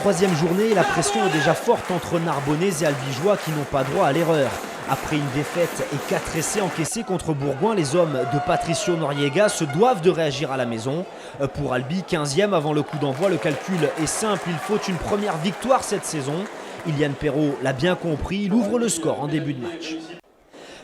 troisième journée et la pression est déjà forte entre Narbonnais et Albigeois qui n'ont pas droit à l'erreur. Après une défaite et 4 essais encaissés contre Bourgoin, les hommes de Patricio Noriega se doivent de réagir à la maison. Pour Albi, 15e avant le coup d'envoi, le calcul est simple, il faut une première victoire cette saison. Iliane Perrault l'a bien compris, il ouvre le score en début de match.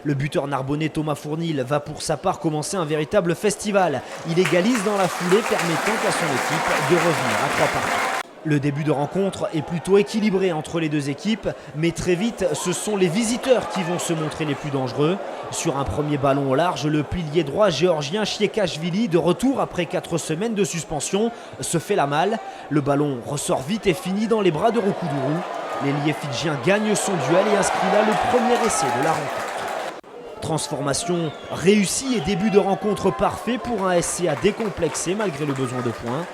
Le buteur narbonnais Thomas Fournil va pour sa part commencer un véritable festival. Il égalise dans la foulée, permettant à son équipe de revenir à 3 partout. Le début de rencontre est plutôt équilibré entre les deux équipes, mais très vite, ce sont les visiteurs qui vont se montrer les plus dangereux. Sur un premier ballon au large, le pilier droit géorgien Chiekashvili, de retour après 4 semaines de suspension, se fait la malle. Le ballon ressort vite et finit dans les bras de Roukoudourou. L'ailier fidjien gagne son duel et inscrit là le premier essai de la rencontre. Transformation réussie et début de rencontre parfait pour un SCA décomplexé malgré le besoin de points.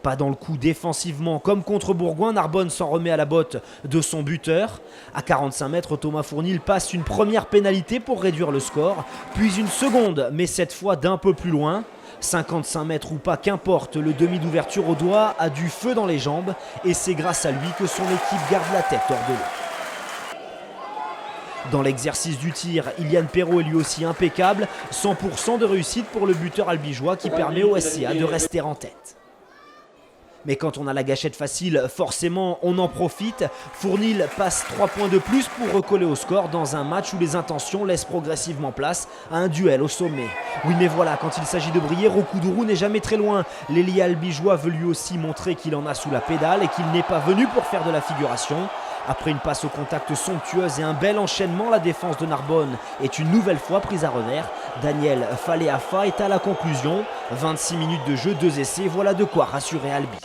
Pas dans le coup défensivement comme contre Bourgoin, Narbonne s'en remet à la botte de son buteur. À 45 mètres, Thomas Fournil passe une première pénalité pour réduire le score, puis une seconde, mais cette fois d'un peu plus loin. 55 mètres ou pas, qu'importe, le demi d'ouverture au doigt a du feu dans les jambes et c'est grâce à lui que son équipe garde la tête hors de l'eau. Dans l'exercice du tir, Iliane Perrault est lui aussi impeccable, 100% de réussite pour le buteur albigeois qui permet au SCA de rester en tête. Mais quand on a la gâchette facile, forcément on en profite. Fournil passe 3 points de plus pour recoller au score dans un match où les intentions laissent progressivement place à un duel au sommet. Oui mais voilà, quand il s'agit de briller, Roukoudourou n'est jamais très loin. L'ailier albigeois veut lui aussi montrer qu'il en a sous la pédale et qu'il n'est pas venu pour faire de la figuration. Après une passe au contact somptueuse et un bel enchaînement, la défense de Narbonne est une nouvelle fois prise à revers. Daniel Faleafa est à la conclusion. 26 minutes de jeu, 2 essais, voilà de quoi rassurer Albi.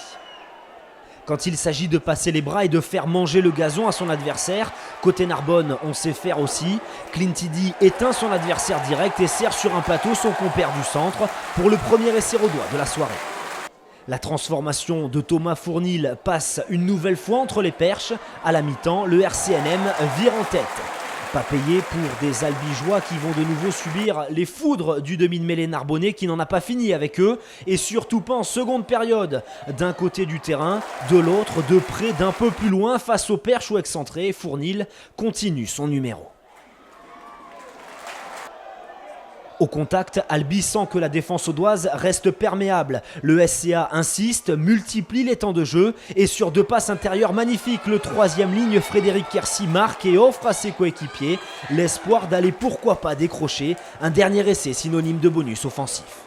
Quand il s'agit de passer les bras et de faire manger le gazon à son adversaire, côté Narbonne, on sait faire aussi. Clintidi éteint son adversaire direct et sert sur un plateau son compère du centre pour le premier essai au doigt de la soirée. La transformation de Thomas Fournil passe une nouvelle fois entre les perches. À la mi-temps, le RCNM vire en tête. Pas payé pour des albigeois qui vont de nouveau subir les foudres du demi de mêlée narbonnais qui n'en a pas fini avec eux. Et surtout pas en seconde période. D'un côté du terrain, de l'autre, de près, d'un peu plus loin, face aux perches ou excentrés, Fournil continue son numéro. Au contact, Albi sent que la défense audoise reste perméable. Le SCA insiste, multiplie les temps de jeu et sur 2 passes intérieures magnifiques, le 3e ligne Frédéric Quercy marque et offre à ses coéquipiers l'espoir d'aller pourquoi pas décrocher un dernier essai synonyme de bonus offensif.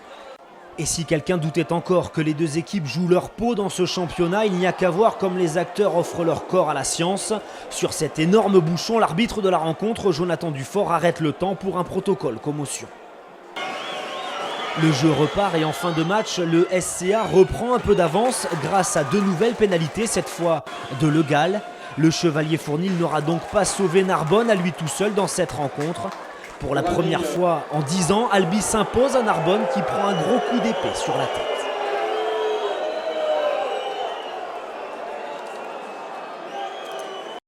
Et si quelqu'un doutait encore que les deux équipes jouent leur peau dans ce championnat, il n'y a qu'à voir comme les acteurs offrent leur corps à la science. Sur cet énorme bouchon, l'arbitre de la rencontre, Jonathan Dufort, arrête le temps pour un protocole commotion. Le jeu repart et en fin de match, le SCA reprend un peu d'avance grâce à 2 nouvelles pénalités, cette fois de Le Gall. Le chevalier Fournil n'aura donc pas sauvé Narbonne à lui tout seul dans cette rencontre. Pour la première fois en 10 ans, Albi s'impose à Narbonne qui prend un gros coup d'épée sur la tête.